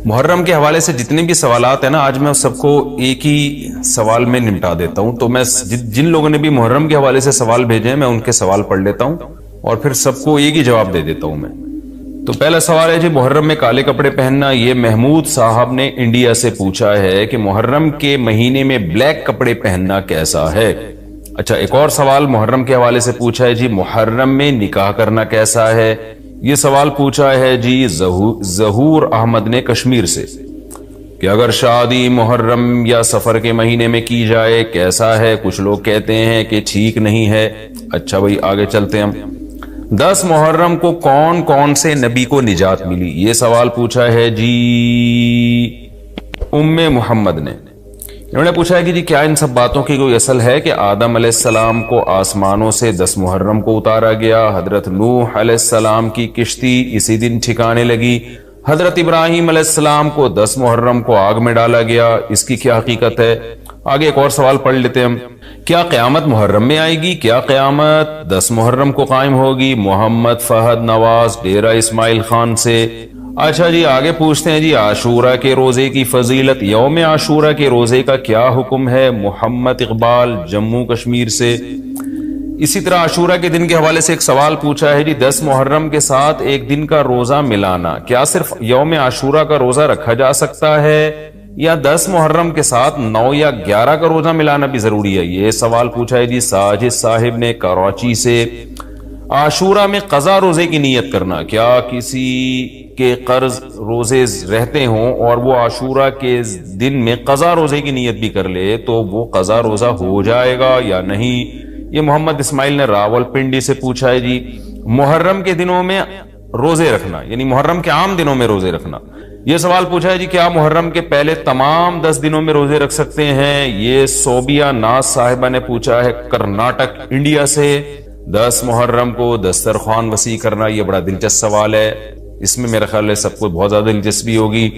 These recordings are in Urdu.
محرم کے حوالے سے جتنے بھی سوالات ہیں نا، آج میں سب کو ایک ہی سوال میں نمٹا دیتا ہوں. تو میں جن لوگوں نے بھی محرم کے حوالے سے سوال بھیجے ہیں میں ان کے سوال پڑھ لیتا ہوں اور پھر سب کو ایک ہی جواب دے دیتا ہوں میں. تو پہلا سوال ہے جی، محرم میں کالے کپڑے پہننا. یہ محمود صاحب نے انڈیا سے پوچھا ہے کہ محرم کے مہینے میں بلیک کپڑے پہننا کیسا ہے. اچھا، ایک اور سوال محرم کے حوالے سے پوچھا ہے جی، محرم میں نکاح کرنا کیسا ہے. یہ سوال پوچھا ہے جی ظہور احمد نے کشمیر سے کہ اگر شادی محرم یا سفر کے مہینے میں کی جائے کیسا ہے. کچھ لوگ کہتے ہیں کہ ٹھیک نہیں ہے. اچھا بھائی آگے چلتے ہیں ہم. 10 محرم کو کون کون سے نبی کو نجات ملی. یہ سوال پوچھا ہے جی ام محمد نے. انہوں نے پوچھا ہے کہ جی کیا ان سب باتوں کی کوئی اصل ہے کہ آدم علیہ السلام کو آسمانوں سے 10 محرم کو اتارا گیا، حضرت نوح علیہ السلام کی کشتی اسی دن ٹھکانے لگی، حضرت ابراہیم علیہ السلام کو 10 محرم کو آگ میں ڈالا گیا، اس کی کیا حقیقت ہے. آگے ایک اور سوال پڑھ لیتے ہیں ہم. کیا قیامت محرم میں آئے گی؟ کیا قیامت 10 محرم کو قائم ہوگی؟ محمد فہد نواز ڈیرہ اسماعیل خان سے. اچھا جی آگے پوچھتے ہیں جی عاشورہ کے روزے کی فضیلت. یوم عاشورہ کے روزے کا کیا حکم ہے؟ محمد اقبال جموں کشمیر سے. اسی طرح عاشورہ کے دن کے حوالے سے ایک سوال پوچھا ہے جی 10 محرم کے ساتھ ایک دن کا روزہ ملانا، کیا صرف یوم عاشورہ کا روزہ رکھا جا سکتا ہے یا 10 محرم کے ساتھ 9 یا 11 کا روزہ ملانا بھی ضروری ہے؟ یہ سوال پوچھا ہے جی ساجد صاحب نے کراچی سے. عاشورہ میں قضا روزے کی نیت کرنا، کیا کسی کے قرض روزے رہتے ہوں اور وہ عاشورہ کے دن میں قضا روزے کی نیت بھی کر لے تو وہ قضا روزہ ہو جائے گا یا نہیں؟ یہ محمد اسماعیل نے راول پنڈی سے پوچھا ہے جی محرم کے دنوں میں روزے رکھنا، یعنی محرم کے عام دنوں میں روزے رکھنا. یہ سوال پوچھا ہے جی کیا محرم کے پہلے تمام 10 دنوں میں روزے رکھ سکتے ہیں؟ یہ صوبیہ ناز صاحبہ نے پوچھا ہے کرناٹک انڈیا سے. 10 محرم کو دسترخوان وسیع کرنا، یہ بڑا دلچسپ سوال ہے، اس میں میرا خیال ہے سب کو بہت زیادہ دلچسپی ہوگی.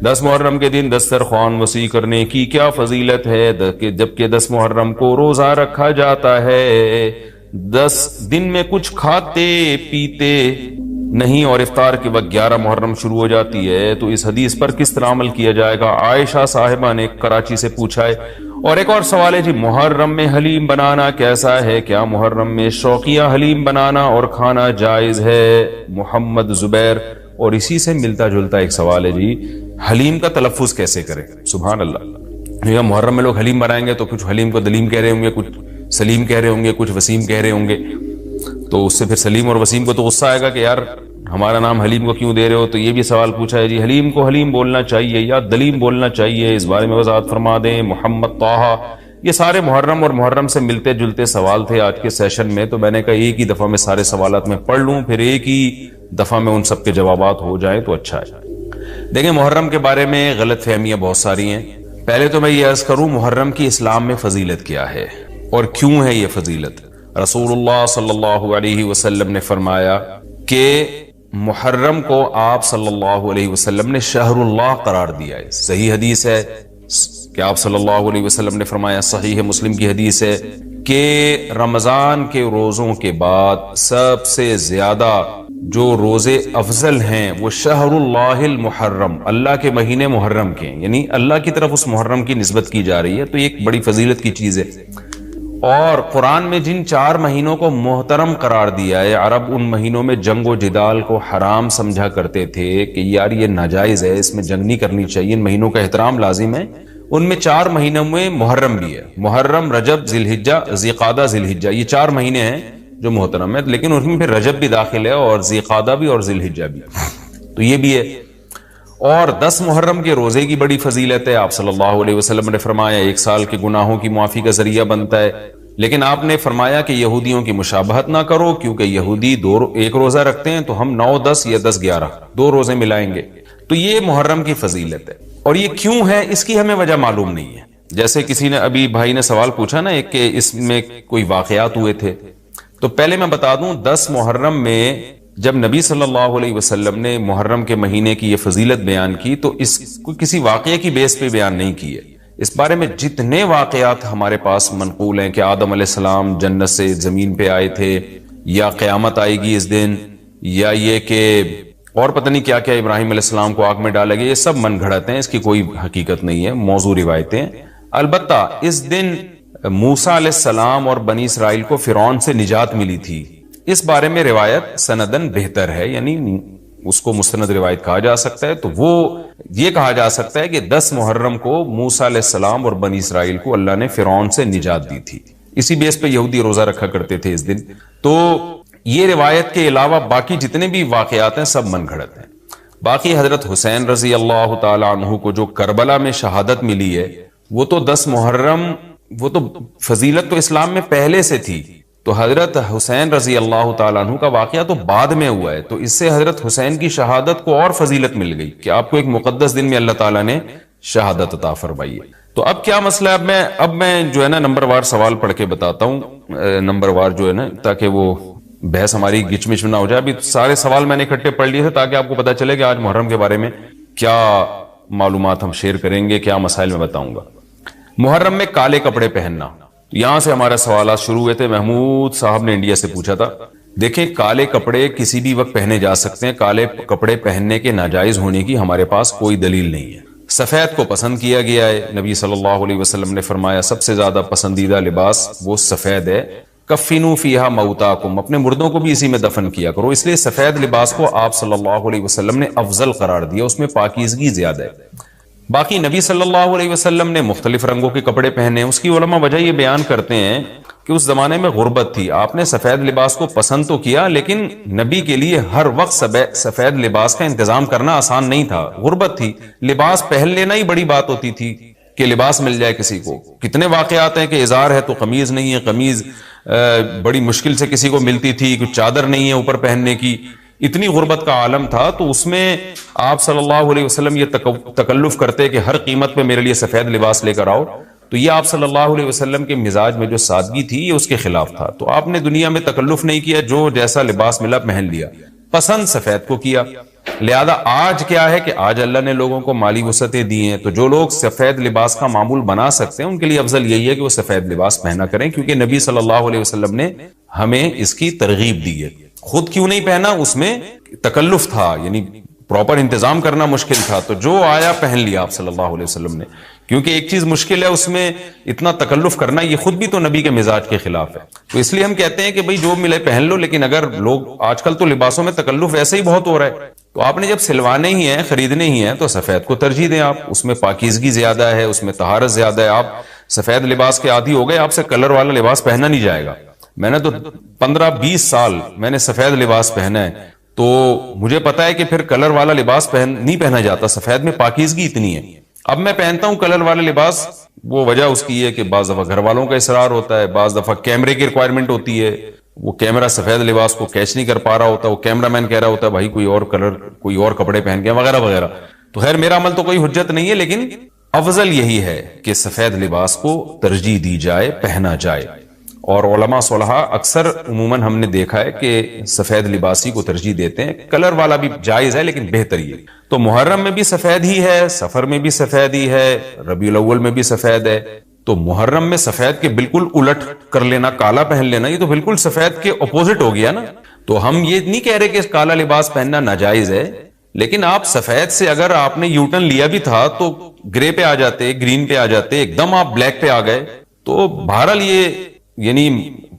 10 محرم کے دن دسترخوان وسیع کرنے کی کیا فضیلت ہے جبکہ 10 محرم کو روزہ رکھا جاتا ہے؟ 10 دن میں کچھ کھاتے پیتے نہیں اور افطار کے وقت 11 محرم شروع ہو جاتی ہے، تو اس حدیث پر کس طرح عمل کیا جائے گا؟ عائشہ صاحبہ نے کراچی سے پوچھا ہے. اور ایک اور سوال ہے جی محرم میں حلیم بنانا کیسا ہے؟ کیا محرم میں شوقیہ حلیم بنانا اور کھانا جائز ہے؟ محمد زبیر. اور اسی سے ملتا جلتا ایک سوال ہے جی حلیم کا تلفظ کیسے کریں؟ سبحان اللہ، یا محرم میں لوگ حلیم بنائیں گے تو کچھ حلیم کو دلیم کہہ رہے ہوں گے، کچھ سلیم کہہ رہے ہوں گے، کچھ وسیم کہہ رہے ہوں گے. تو اس سے پھر سلیم اور وسیم کو تو غصہ آئے گا کہ یار ہمارا نام حلیم کو کیوں دے رہے ہو. تو یہ بھی سوال پوچھا ہے جی حلیم کو حلیم بولنا چاہیے یا دلیم بولنا چاہیے، اس بارے میں وضاحت فرما دیں. محمد طاہا. یہ سارے محرم اور محرم سے ملتے جلتے سوال تھے آج کے سیشن میں، تو میں نے کہا ایک ہی دفعہ میں سارے سوالات میں پڑھ لوں، پھر ایک ہی دفعہ میں ان سب کے جوابات ہو جائیں تو اچھا ہے. دیکھیں محرم کے بارے میں غلط فہمیاں بہت ساری ہیں. پہلے تو میں یہ عرض کروں محرم کی اسلام میں فضیلت کیا ہے اور کیوں ہے یہ فضیلت. رسول اللہ صلی اللہ علیہ وسلم نے فرمایا کہ محرم کو آپ صلی اللہ علیہ وسلم نے شہر اللہ قرار دیا ہے. صحیح حدیث ہے کہ آپ صلی اللہ علیہ وسلم نے فرمایا، صحیح مسلم کی حدیث ہے کہ رمضان کے روزوں کے بعد سب سے زیادہ جو روزے افضل ہیں وہ شہر اللہ المحرم، اللہ کے مہینے محرم کے، یعنی اللہ کی طرف اس محرم کی نسبت کی جا رہی ہے. تو یہ ایک بڑی فضیلت کی چیز ہے. اور قرآن میں جن 4 مہینوں کو محترم قرار دیا ہے، عرب ان مہینوں میں جنگ و جدال کو حرام سمجھا کرتے تھے کہ یار یہ ناجائز ہے، اس میں جنگ نہیں کرنی چاہیے، ان مہینوں کا احترام لازم ہے. ان میں 4 مہینوں میں محرم بھی ہے. محرم، رجب، ذی الحجہ، ذی قعدہ، ذی الحجہ، یہ 4 مہینے ہیں جو محترم ہے، لیکن ان میں پھر رجب بھی داخل ہے اور ذی قعدہ بھی اور ذی الحجہ بھی، تو یہ بھی ہے. اور 10 محرم کے روزے کی بڑی فضیلت ہے. آپ صلی اللہ علیہ وسلم نے فرمایا 1 سال کے گناہوں کی معافی کا ذریعہ بنتا ہے. لیکن آپ نے فرمایا کہ یہودیوں کی مشابہت نہ کرو، کیونکہ یہودی 1 روزہ رکھتے ہیں تو ہم 9، 10 یا 10، 11 2 روزے ملائیں گے. تو یہ محرم کی فضیلت ہے. اور یہ کیوں ہے اس کی ہمیں وجہ معلوم نہیں ہے. جیسے کسی نے ابھی بھائی نے سوال پوچھا نا ایک کہ اس میں کوئی واقعات ہوئے تھے، تو پہلے میں بتا دوں 10 محرم میں جب نبی صلی اللہ علیہ وسلم نے محرم کے مہینے کی یہ فضیلت بیان کی تو اس کو کسی واقعے کی بیس پہ بیان نہیں کی ہے. اس بارے میں جتنے واقعات ہمارے پاس منقول ہیں کہ آدم علیہ السلام جنت سے زمین پہ آئے تھے، یا قیامت آئے گی اس دن، یا یہ کہ اور پتہ نہیں کیا کیا ابراہیم علیہ السلام کو آگ میں ڈالا گیا، یہ سب من گھڑت ہیں، اس کی کوئی حقیقت نہیں ہے، موضوع روایتیں۔ البتہ اس دن موسیٰ علیہ السلام اور بنی اسرائیل کو فرعون سے نجات ملی تھی، اس بارے میں روایت سندن بہتر ہے، یعنی اس کو مستند روایت کہا جا سکتا ہے۔ تو وہ یہ کہا جا سکتا ہے کہ 10 محرم کو موسیٰ علیہ السلام اور بنی اسرائیل کو اللہ نے فرعون سے نجات دی تھی، اسی بیس پہ یہودی روزہ رکھا کرتے تھے اس دن۔ تو یہ روایت کے علاوہ باقی جتنے بھی واقعات ہیں سب من گھڑت ہیں۔ باقی حضرت حسین رضی اللہ تعالی عنہ کو جو کربلا میں شہادت ملی ہے، وہ تو 10 محرم، وہ تو فضیلت تو اسلام میں پہلے سے تھی، تو حضرت حسین رضی اللہ تعالیٰ عنہ کا واقعہ تو بعد میں ہوا ہے، تو اس سے حضرت حسین کی شہادت کو اور فضیلت مل گئی کہ آپ کو ایک مقدس دن میں اللہ تعالیٰ نے شہادت عطا فرمائی ہے۔ تو اب کیا مسئلہ ہے، اب میں جو ہے نا نمبر وار سوال پڑھ کے بتاتا ہوں، نمبر وار جو ہے نا، تاکہ وہ بحث ہماری گچ مچ نہ ہو جائے۔ ابھی سارے سوال میں نے اکٹھے پڑھ لیے تھے تاکہ آپ کو پتا چلے کہ آج محرم کے بارے میں کیا معلومات ہم شیئر کریں گے، کیا مسائل میں بتاؤں گا۔ محرم میں کالے کپڑے پہننا، یہاں سے ہمارے سوالات شروع ہوئے تھے۔ محمود صاحب نے انڈیا سے پوچھا تھا، دیکھیں کالے کپڑے کسی بھی وقت پہنے جا سکتے ہیں، کالے کپڑے پہننے کے ناجائز ہونے کی ہمارے پاس کوئی دلیل نہیں ہے۔ سفید کو پسند کیا گیا ہے، نبی صلی اللہ علیہ وسلم نے فرمایا سب سے زیادہ پسندیدہ لباس وہ سفید ہے۔ کفنوا فیہا موتاکم، اپنے مردوں کو بھی اسی میں دفن کیا کرو، اس لیے سفید لباس کو آپ صلی اللہ علیہ وسلم نے افضل قرار دیا، اس میں پاکیزگی زیادہ ہے۔ باقی نبی صلی اللہ علیہ وسلم نے مختلف رنگوں کے کپڑے پہنے، اس کی علماء وجہ یہ بیان کرتے ہیں کہ اس زمانے میں غربت تھی، آپ نے سفید لباس کو پسند تو کیا لیکن نبی کے لیے ہر وقت سفید لباس کا انتظام کرنا آسان نہیں تھا، غربت تھی، لباس پہن لینا ہی بڑی بات ہوتی تھی کہ لباس مل جائے کسی کو۔ کتنے واقعات ہیں کہ ازار ہے تو قمیض نہیں ہے، قمیض بڑی مشکل سے کسی کو ملتی تھی، کچھ چادر نہیں ہے اوپر پہننے کی، اتنی غربت کا عالم تھا۔ تو اس میں آپ صلی اللہ علیہ وسلم یہ تکلف کرتے کہ ہر قیمت پہ میرے لیے سفید لباس لے کر آؤ، تو یہ آپ صلی اللہ علیہ وسلم کے مزاج میں جو سادگی تھی یہ اس کے خلاف تھا۔ تو آپ نے دنیا میں تکلف نہیں کیا، جو جیسا لباس ملا پہن لیا، پسند سفید کو کیا۔ لہذا آج کیا ہے کہ آج اللہ نے لوگوں کو مالی وسعتیں دی ہیں، تو جو لوگ سفید لباس کا معمول بنا سکتے ہیں ان کے لیے افضل یہی ہے کہ وہ سفید لباس پہنا کریں، کیونکہ نبی صلی اللہ علیہ وسلم نے ہمیں اس کی ترغیب دی ہے۔ خود کیوں نہیں پہنا، اس میں تکلف تھا، یعنی پراپر انتظام کرنا مشکل تھا، تو جو آیا پہن لیا آپ صلی اللہ علیہ وسلم نے، کیونکہ ایک چیز مشکل ہے اس میں اتنا تکلف کرنا، یہ خود بھی تو نبی کے مزاج کے خلاف ہے۔ تو اس لیے ہم کہتے ہیں کہ بھئی جو ملے پہن لو، لیکن اگر لوگ آج کل تو لباسوں میں تکلف ایسے ہی بہت ہو رہا ہے، تو آپ نے جب سلوانے ہی ہیں، خریدنے ہی ہیں، تو سفید کو ترجیح دیں آپ، اس میں پاکیزگی زیادہ ہے، اس میں طہارت زیادہ ہے۔ آپ سفید لباس کے عادی ہو گئے، آپ سے کلر والا لباس پہنا نہیں جائے گا۔ میں نے تو 15-20 سال میں نے سفید لباس پہنا ہے، تو مجھے پتا ہے کہ پھر کلر والا لباس نہیں پہنا جاتا، سفید میں پاکیزگی اتنی ہے۔ اب میں پہنتا ہوں کلر والا لباس، وہ وجہ اس کی ہے کہ بعض دفعہ گھر والوں کا اصرار ہوتا ہے، بعض دفعہ کیمرے کی ریکوائرمنٹ ہوتی ہے، وہ کیمرہ سفید لباس کو کیچ نہیں کر پا رہا ہوتا، وہ کیمرہ مین کہہ رہا ہوتا ہے بھائی کوئی اور کلر، کوئی اور کپڑے پہن کے وغیرہ وغیرہ۔ تو خیر میرا عمل تو کوئی حجت نہیں ہے، لیکن افضل یہی ہے کہ سفید لباس کو ترجیح دی جائے، پہنا جائے۔ اور علماء صلحاء اکثر عموماً ہم نے دیکھا ہے کہ سفید لباسی کو ترجیح دیتے ہیں، کلر والا بھی جائز ہے لیکن بہتر یہ۔ تو محرم میں بھی سفید ہی ہے، سفر میں بھی سفید ہی ہے، ربیع الاول میں بھی سفید ہے، تو محرم میں سفید کے بالکل الٹ کر لینا، کالا پہن لینا، یہ تو بالکل سفید کے اپوزٹ ہو گیا نا۔ تو ہم یہ نہیں کہہ رہے کہ کالا لباس پہننا ناجائز ہے، لیکن آپ سفید سے اگر آپ نے یوٹرن لیا بھی تھا تو گرے پہ آ جاتے، گرین پہ آ جاتے، ایک دم آپ بلیک پہ آ گئے، تو بہرحال یہ یعنی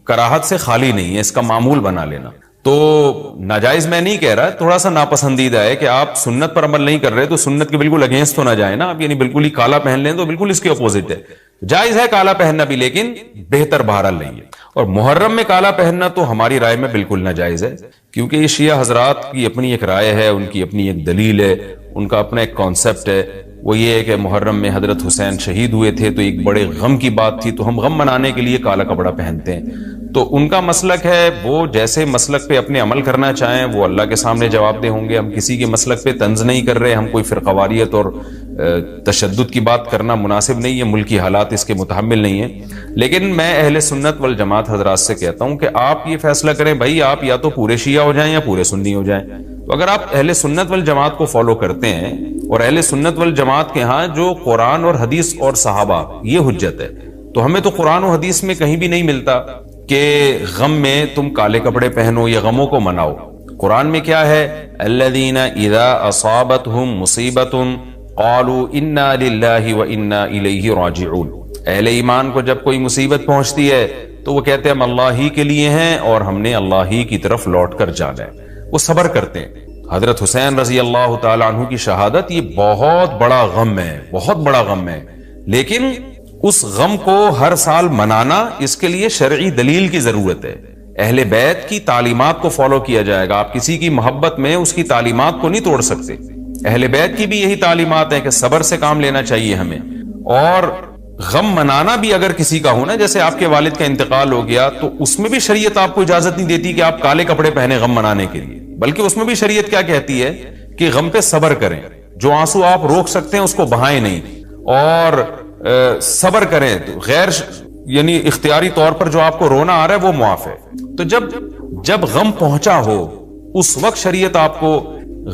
کراہت سے خالی نہیں ہے، اس کا معمول بنا لینا۔ تو ناجائز میں نہیں کہہ رہا، تھوڑا سا ناپسندیدہ ہے کہ آپ سنت پر عمل نہیں کر رہے تو سنت کے بالکل اگینسٹ تو نہ جائیں نا آپ، یعنی بالکل ہی کالا پہن لیں تو بالکل اس کے اپوزٹ ہے۔ جائز ہے کالا پہننا بھی، لیکن بہتر بہرحال نہیں ہے۔ اور محرم میں کالا پہننا تو ہماری رائے میں بالکل ناجائز ہے، کیونکہ یہ شیعہ حضرات کی اپنی ایک رائے ہے، ان کی اپنی ایک دلیل ہے، ان کا اپنا ایک کانسیپٹ ہے، وہ یہ ہے کہ محرم میں حضرت حسین شہید ہوئے تھے تو ایک بڑے غم کی بات تھی، تو ہم غم منانے کے لیے کالا کپڑا پہنتے ہیں۔ تو ان کا مسلک ہے، وہ جیسے مسلک پہ اپنے عمل کرنا چاہیں وہ اللہ کے سامنے جواب دہ ہوں گے۔ ہم کسی کے مسلک پہ طنز نہیں کر رہے، ہم کوئی فرقواریت اور تشدد کی بات کرنا مناسب نہیں ہے، ملکی حالات اس کے متحمل نہیں ہیں۔ لیکن میں اہل سنت والجماعت حضرات سے کہتا ہوں کہ آپ یہ فیصلہ کریں بھائی، آپ یا تو پورے شیعہ ہو جائیں یا پورے سنی ہو جائیں۔ تو اگر آپ اہل سنت والجماعت کو فالو کرتے ہیں، اور اہل سنت والجماعت کے ہاں جو قرآن اور حدیث اور صحابہ یہ حجت ہے، تو ہمیں تو قرآن و حدیث میں کہیں بھی نہیں ملتا کہ غم میں تم کالے کپڑے پہنو یا غموں کو مناؤ۔ قرآن میں کیا ہے؟ الذین اذا اصابتہم مصیبۃ قالوا انا للہ وانا الیہ راجعون. اہل ایمان کو جب کوئی مصیبت پہنچتی ہے تو وہ کہتے ہیں ہم اللہ ہی کے لیے ہیں اور ہم نے اللہ ہی کی طرف لوٹ کر جانا ہے. وہ صبر کرتے ہیں. حضرت حسین رضی اللہ تعالی عنہ کی شہادت یہ بہت بڑا غم ہے، بہت بڑا غم ہے، لیکن اس غم کو ہر سال منانا، اس کے لیے شرعی دلیل کی ضرورت ہے. اہل بیت کی تعلیمات کو فالو کیا جائے گا. آپ کسی کی محبت میں اس کی تعلیمات کو نہیں توڑ سکتے. اہل بیت کی بھی یہی تعلیمات ہیں کہ صبر سے کام لینا چاہیے ہمیں. اور غم منانا بھی اگر کسی کا ہونا، جیسے آپ کے والد کا انتقال ہو گیا، تو اس میں بھی شریعت آپ کو اجازت نہیں دیتی کہ آپ کالے کپڑے پہنے غم منانے کے لیے، بلکہ اس میں بھی شریعت کیا کہتی ہے کہ غم پہ صبر کریں. جو آنسو آپ روک سکتے ہیں اس کو بہائیں نہیں، اور صبر کریں. غیر یعنی اختیاری طور پر جو آپ کو رونا آ رہا ہے وہ معاف ہے. تو جب غم پہنچا ہو اس وقت شریعت آپ کو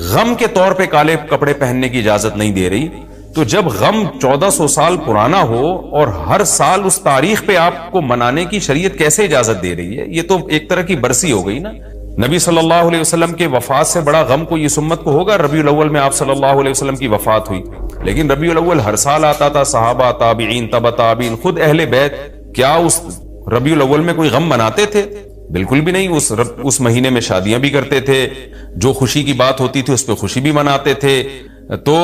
غم کے طور پہ کالے کپڑے پہننے کی اجازت نہیں دے رہی. تو جب غم 1400 سال پرانا ہو اور ہر سال اس تاریخ پہ آپ کو منانے کی شریعت کیسے اجازت دے رہی ہے؟ یہ تو ایک طرح کی برسی ہو گئی نا. نبی صلی اللہ علیہ وسلم کے وفات سے بڑا غم کو اس امت کو ہوگا. ربیع الاول میں آپ صلی اللہ علیہ وسلم کی وفات ہوئی، لیکن ربیع الاول ہر سال آتا تھا. صحابہ، تابعین، تبع تابعین، خود اہل بیت کیا اس ربیع الاول میں کوئی غم مناتے تھے؟ بالکل بھی نہیں. اس مہینے میں شادیاں بھی کرتے تھے، جو خوشی کی بات ہوتی تھی اس پہ خوشی بھی مناتے تھے. تو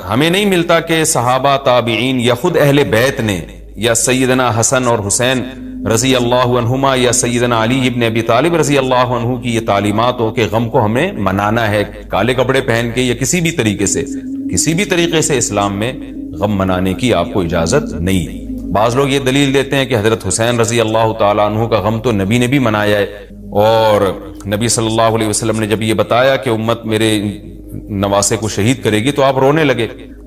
ہمیں نہیں ملتا کہ صحابہ، تابعین یا خود اہل بیت نے، یا سیدنا حسن اور حسین رضی اللہ عنہما یا سیدنا علی ابن ابی طالب رضی اللہ عنہ کی یہ تعلیمات ہو کہ غم کو ہمیں منانا ہے کالے کپڑے پہن کے یا کسی بھی طریقے سے اسلام میں غم منانے کی آپ کو اجازت نہیں. بعض لوگ یہ دلیل دیتے ہیں کہ حضرت حسین رضی اللہ تعالیٰ عنہ کا غم تو نبی نے بھی منایا ہے، اور نبی صلی اللہ علیہ وسلم نے جب یہ بتایا کہ امت میرے نواسے کو شہید کرے گی تو آپ رونے لگے.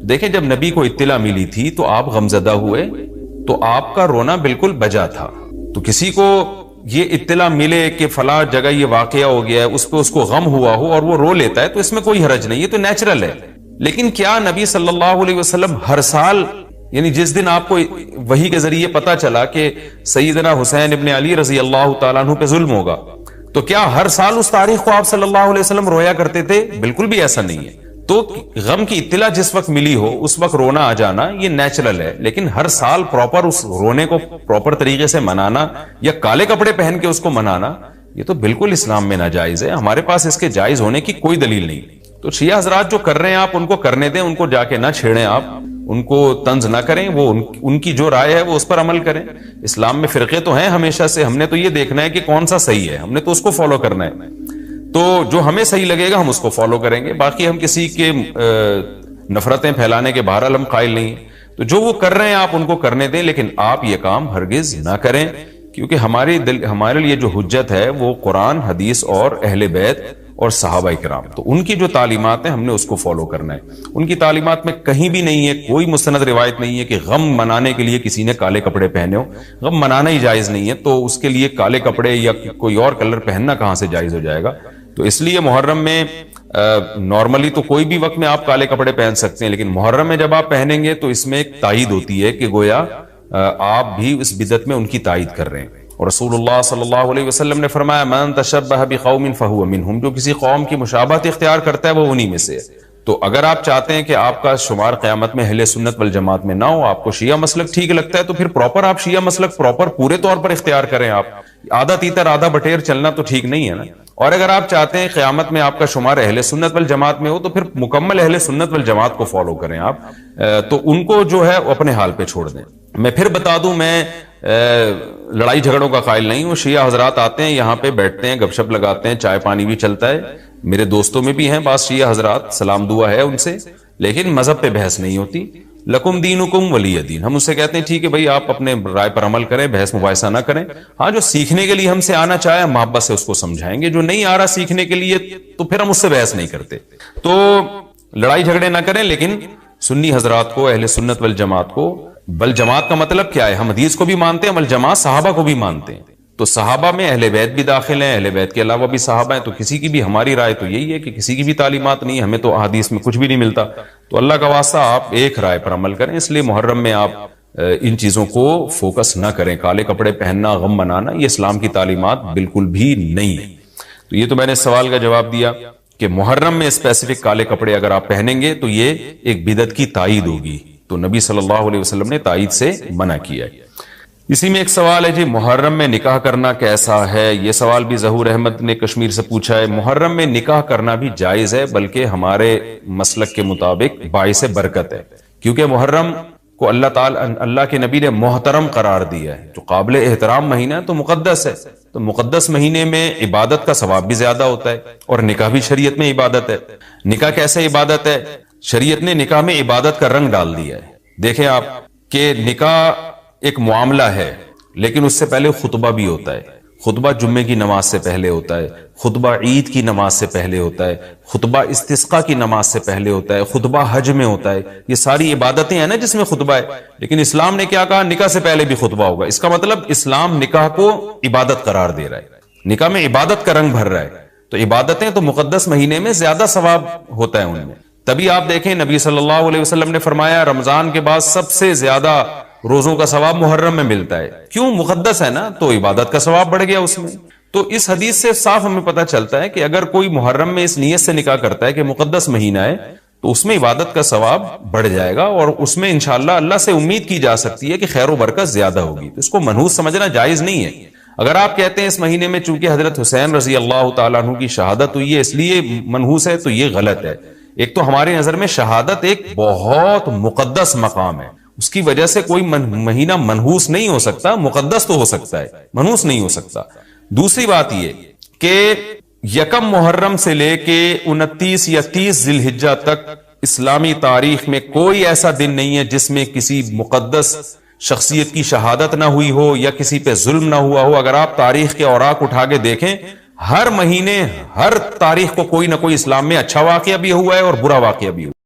دیکھیں جب نبی کو اطلاع ملی تھی تو آپ غمزدہ ہوئے، تو آپ کا رونا بالکل بجا تھا. تو کسی کو یہ اطلاع ملے کہ فلاں جگہ یہ واقعہ ہو گیا ہے، اس پہ اس کو غم ہوا ہو اور وہ رو لیتا ہے تو اس میں کوئی حرج نہیں، یہ تو نیچرل ہے. لیکن کیا نبی صلی اللہ علیہ وسلم ہر سال، یعنی جس دن آپ کو وحی کے ذریعے پتا چلا کہ سیدنا حسین ابن علی رضی اللہ تعالیٰ عنہ پہ ظلم ہوگا، تو کیا ہر سال اس تاریخ کو آپ صلی اللہ علیہ وسلم رویا کرتے تھے؟ بالکل بھی ایسا نہیں ہے. تو غم کی اطلاع جس وقت ملی ہو اس وقت رونا آ جانا یہ نیچرل ہے، لیکن ہر سال پراپر اس رونے کو پراپر طریقے سے منانا یا کالے کپڑے پہن کے اس کو منانا یہ تو بالکل اسلام میں ناجائز ہے. ہمارے پاس اس کے جائز ہونے کی کوئی دلیل نہیں. تو شیعہ حضرات جو کر رہے ہیں آپ ان کو کرنے دیں، ان کو جا کے نہ چھیڑیں، آپ ان کو طنز نہ کریں. وہ ان کی جو رائے ہے وہ اس پر عمل کریں. اسلام میں فرقے تو ہیں ہمیشہ سے، ہم نے تو یہ دیکھنا ہے کہ کون سا صحیح ہے، ہم نے تو اس کو فالو کرنا ہے. تو جو ہمیں صحیح لگے گا ہم اس کو فالو کریں گے. باقی ہم کسی کے نفرتیں پھیلانے کے بہرحال ہم قائل نہیں. تو جو وہ کر رہے ہیں آپ ان کو کرنے دیں، لیکن آپ یہ کام ہرگز نہ کریں، کیونکہ ہمارے لیے جو حجت ہے وہ قرآن، حدیث اور اہل بیت اور صحابہ کرام. تو ان کی جو تعلیمات ہیں ہم نے اس کو فالو کرنا ہے. ان کی تعلیمات میں کہیں بھی نہیں ہے، کوئی مستند روایت نہیں ہے کہ غم منانے کے لیے کسی نے کالے کپڑے پہنے ہو. غم منانا ہی جائز نہیں ہے، تو اس کے لیے کالے کپڑے یا کوئی اور کلر پہننا کہاں سے جائز ہو جائے گا؟ تو اس لیے محرم میں نارملی تو کوئی بھی وقت میں آپ کالے کپڑے پہن سکتے ہیں، لیکن محرم میں جب آپ پہنیں گے تو اس میں ایک تائید ہوتی ہے کہ گویا آپ بھی اس بدعت میں ان کی تائید کر رہے ہیں. اور رسول اللہ صلی اللہ علیہ وسلم نے فرمایا من تشبہ بقوم فہو منہم، جو کسی قوم کی مشابہت اختیار کرتا ہے وہ انہی میں سے ہے. تو اگر آپ چاہتے ہیں کہ آپ کا شمار قیامت میں اہل سنت والجماعت میں نہ ہو، آپ کو شیعہ مسلک ٹھیک لگتا ہے، تو پھر پراپر آپ شیعہ مسلک پراپر پورے طور پر اختیار کریں. آپ آدھا تیتر آدھا بٹیر چلنا تو ٹھیک نہیں ہے نا. اور اگر آپ چاہتے ہیں قیامت میں آپ کا شمار اہل سنت والجماعت میں ہو تو پھر مکمل اہل سنت والجماعت کو فالو کریں آپ. تو ان کو جو ہے اپنے حال پہ چھوڑ دیں. میں پھر بتا دوں، میں لڑائی جھگڑوں کا قائل نہیں ہوں. شیعہ حضرات آتے ہیں یہاں پہ بیٹھتے ہیں، گپ شپ لگاتے ہیں، چائے پانی بھی چلتا ہے. میرے دوستوں میں بھی ہیں بعض شیعہ حضرات، سلام دعا ہے ان سے، لیکن مذہب پہ بحث نہیں ہوتی. لکم دینکم ولی دین. ہم اس سے کہتے ہیں ٹھیک ہے بھائی، آپ اپنے رائے پر عمل کریں، بحث مباحثہ نہ کریں. ہاں جو سیکھنے کے لیے ہم سے آنا چاہے ہم محبت سے اس کو سمجھائیں گے، جو نہیں آ رہا سیکھنے کے لیے تو پھر ہم اس سے بحث نہیں کرتے. تو لڑائی جھگڑے نہ کریں، لیکن سنی حضرات کو، اہل سنت والجماعت کو، بل جماعت کا مطلب کیا ہے؟ ہم حدیث کو بھی مانتے ہیں، بل جماعت صحابہ کو بھی مانتے ہیں. تو صحابہ میں اہل بیت بھی داخل ہیں، اہل بیت کے علاوہ بھی صحابہ ہیں. تو کسی کی بھی ہماری رائے تو یہی ہے کہ کسی کی بھی تعلیمات نہیں، ہمیں تو احادیث میں کچھ بھی نہیں ملتا. تو اللہ کا واسطہ آپ ایک رائے پر عمل کریں. اس لیے محرم میں آپ ان چیزوں کو فوکس نہ کریں. کالے کپڑے پہننا، غم منانا، یہ اسلام کی تعلیمات بالکل بھی نہیں ہے. تو یہ تو میں نے سوال کا جواب دیا کہ محرم میں اسپیسیفک کالے کپڑے اگر آپ پہنیں گے تو یہ ایک بدعت کی تائید ہوگی، تو نبی صلی اللہ علیہ وسلم نے تائید سے منع کیا ہے۔ اسی میں ایک سوال ہے جی، محرم میں نکاح کرنا کیسا ہے؟ یہ سوال بھی ظہور احمد نے کشمیر سے پوچھا ہے۔ محرم میں نکاح کرنا بھی جائز ہے، بلکہ ہمارے مسلک کے مطابق باعث برکت ہے، کیونکہ محرم کو اللہ کے نبی نے محترم قرار دیا ہے، جو قابل احترام مہینہ ہے تو مقدس ہے، تو مقدس مہینے میں عبادت کا ثواب بھی زیادہ ہوتا ہے، اور نکاح بھی شریعت میں عبادت ہے۔ نکاح کیسے عبادت ہے؟ شریعت نے نکاح میں عبادت کا رنگ ڈال دیا ہے۔ دیکھیں آپ کہ نکاح ایک معاملہ ہے، لیکن اس سے پہلے خطبہ بھی ہوتا ہے۔ خطبہ جمعے کی نماز سے پہلے ہوتا ہے، خطبہ عید کی نماز سے پہلے ہوتا ہے، خطبہ استسقاء کی نماز سے پہلے ہوتا ہے، خطبہ حج میں ہوتا ہے۔ یہ ساری عبادتیں ہیں نا جس میں خطبہ ہے، لیکن اسلام نے کیا کہا؟ نکاح سے پہلے بھی خطبہ ہوگا۔ اس کا مطلب اسلام نکاح کو عبادت قرار دے رہا ہے، نکاح میں عبادت کا رنگ بھر رہا ہے۔ تو عبادتیں تو مقدس مہینے میں زیادہ ثواب ہوتا ہے ان میں۔ تبھی آپ دیکھیں نبی صلی اللہ علیہ وسلم نے فرمایا رمضان کے بعد سب سے زیادہ روزوں کا ثواب محرم میں ملتا ہے، کیوں؟ مقدس ہے نا، تو عبادت کا ثواب بڑھ گیا اس میں۔ تو اس حدیث سے صاف ہمیں پتہ چلتا ہے کہ اگر کوئی محرم میں اس نیت سے نکاح کرتا ہے کہ مقدس مہینہ ہے تو اس میں عبادت کا ثواب بڑھ جائے گا، اور اس میں انشاءاللہ اللہ سے امید کی جا سکتی ہے کہ خیر و برکت زیادہ ہوگی۔ تو اس کو منحوس سمجھنا جائز نہیں ہے۔ اگر آپ کہتے ہیں اس مہینے میں چونکہ حضرت حسین رضی اللہ تعالیٰ عنہ کی شہادت ہوئی ہے اس لیے منحوس ہے، تو یہ غلط ہے۔ ایک تو ہماری نظر میں شہادت ایک بہت مقدس مقام ہے، اس کی وجہ سے کوئی مہینہ منحوس نہیں ہو سکتا، مقدس تو ہو سکتا ہے، منحوس نہیں ہو سکتا۔ دوسری بات یہ کہ یکم محرم سے لے کے 29 یا 30 ذی الحجہ تک اسلامی تاریخ میں کوئی ایسا دن نہیں ہے جس میں کسی مقدس شخصیت کی شہادت نہ ہوئی ہو یا کسی پہ ظلم نہ ہوا ہو۔ اگر آپ تاریخ کے اوراق اٹھا کے دیکھیں، ہر مہینے ہر تاریخ کو کوئی نہ کوئی اسلام میں اچھا واقعہ بھی ہوا ہے اور برا واقعہ بھی ہوا ہے۔